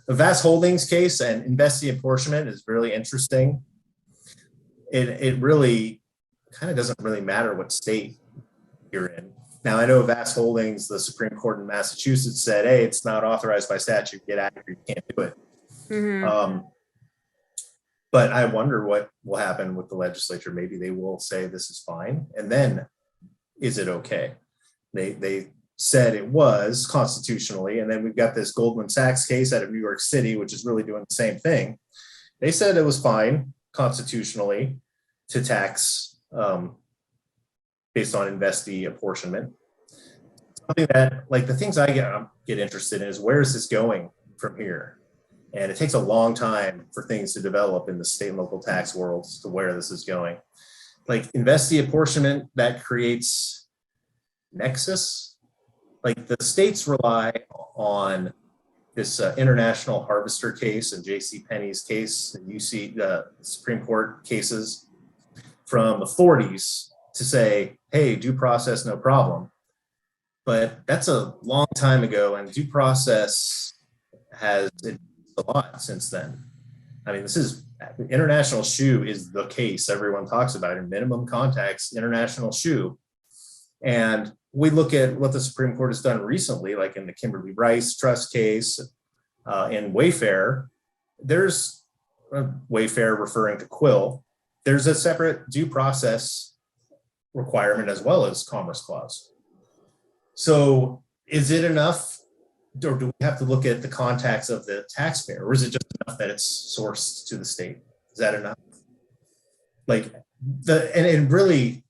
The vast holdings case and investee apportionment is really interesting. It really kind of doesn't really matter what state you're in. Now, I know vast holdings, the Supreme Court in Massachusetts said, hey, it's not authorized by statute, get out of here, you can't do it. But I wonder what will happen with the legislature. Maybe they will say this is fine, and then is it okay? They said it was constitutionally, and then we've got this Goldman Sachs case out of New York City, which is really doing the same thing. They said it was fine constitutionally to tax based on investee apportionment. Something that, like, the things I get interested in is, where is this going from here? And it takes a long time for things to develop in the state and local tax world to where this is going. Like investee apportionment, that creates nexus. Like the states rely on this international harvester case and J.C. Penney's case, and you see the Supreme Court cases from the 40s to say, hey, due process, no problem. But that's a long time ago, and due process has a lot since then. I mean, this is international shoe is the case everyone talks about in minimum contacts, international shoe. And we look at what the Supreme Court has done recently, like in the Kimberly Rice trust case, in Wayfair. There's Wayfair referring to Quill. There's a separate due process requirement as well as Commerce Clause. So is it enough, or do we have to look at the contacts of the taxpayer, or is it just enough that it's sourced to the state? Is that enough? Like and really,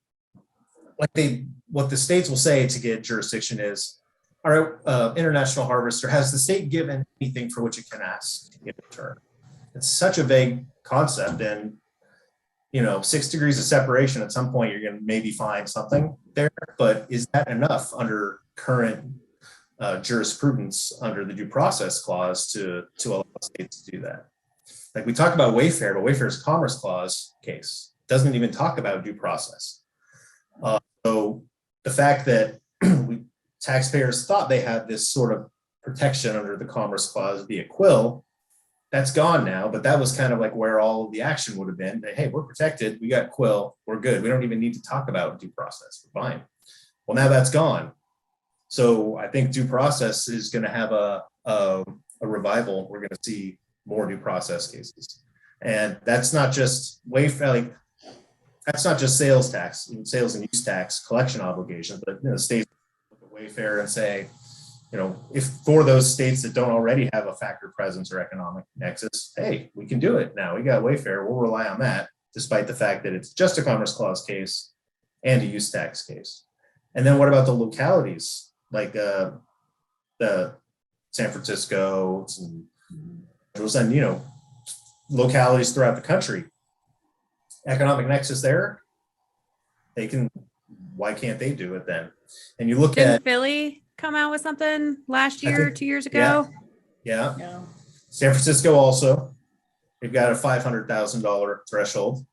like what the states will say to get jurisdiction is, our international harvester, has the state given anything for which it can ask in return? It's such a vague concept, and 6 degrees of separation, at some point you're going to maybe find something there, but is that enough under current jurisprudence under the due process clause to allow states to do that? Like we talk about Wayfair, but Wayfair's Commerce Clause case doesn't even talk about due process. So the fact that taxpayers thought they had this sort of protection under the Commerce Clause via Quill, that's gone now, but that was kind of like where all of the action would have been. Hey, we're protected, we got Quill, we're good. We don't even need to talk about due process, we're fine. Well, now that's gone. So I think due process is going to have a revival. We're going to see more due process cases. And that's not just Wayfair, that's not just sales tax, sales and use tax collection obligations, but states look at Wayfair and say, if for those states that don't already have a factor presence or economic nexus, hey, we can do it now. We got Wayfair, we'll rely on that, despite the fact that it's just a Commerce Clause case and a use tax case. And then what about the localities, like the San Francisco and localities throughout the country? Economic nexus there, why can't they do it then? And you look Didn't Philly come out with something last year, 2 years ago? Yeah. San Francisco also, they've got a $500,000 threshold.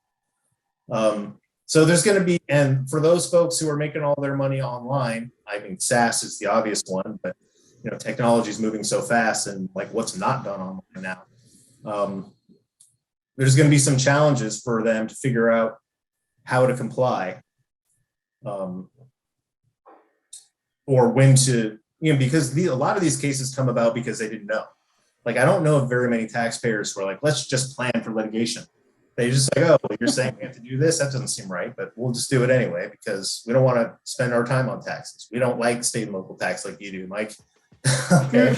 So there's going to be, and for those folks who are making all their money online, I mean, SaaS is the obvious one, but technology is moving so fast, and like what's not done online now. There's going to be some challenges for them to figure out how to comply, or when to, because a lot of these cases come about because they didn't know. Like, I don't know of very many taxpayers who are like, let's just plan for litigation. They just like, oh, you're saying we have to do this? That doesn't seem right, but we'll just do it anyway because we don't want to spend our time on taxes. We don't like state and local tax like you do, Mike. Okay.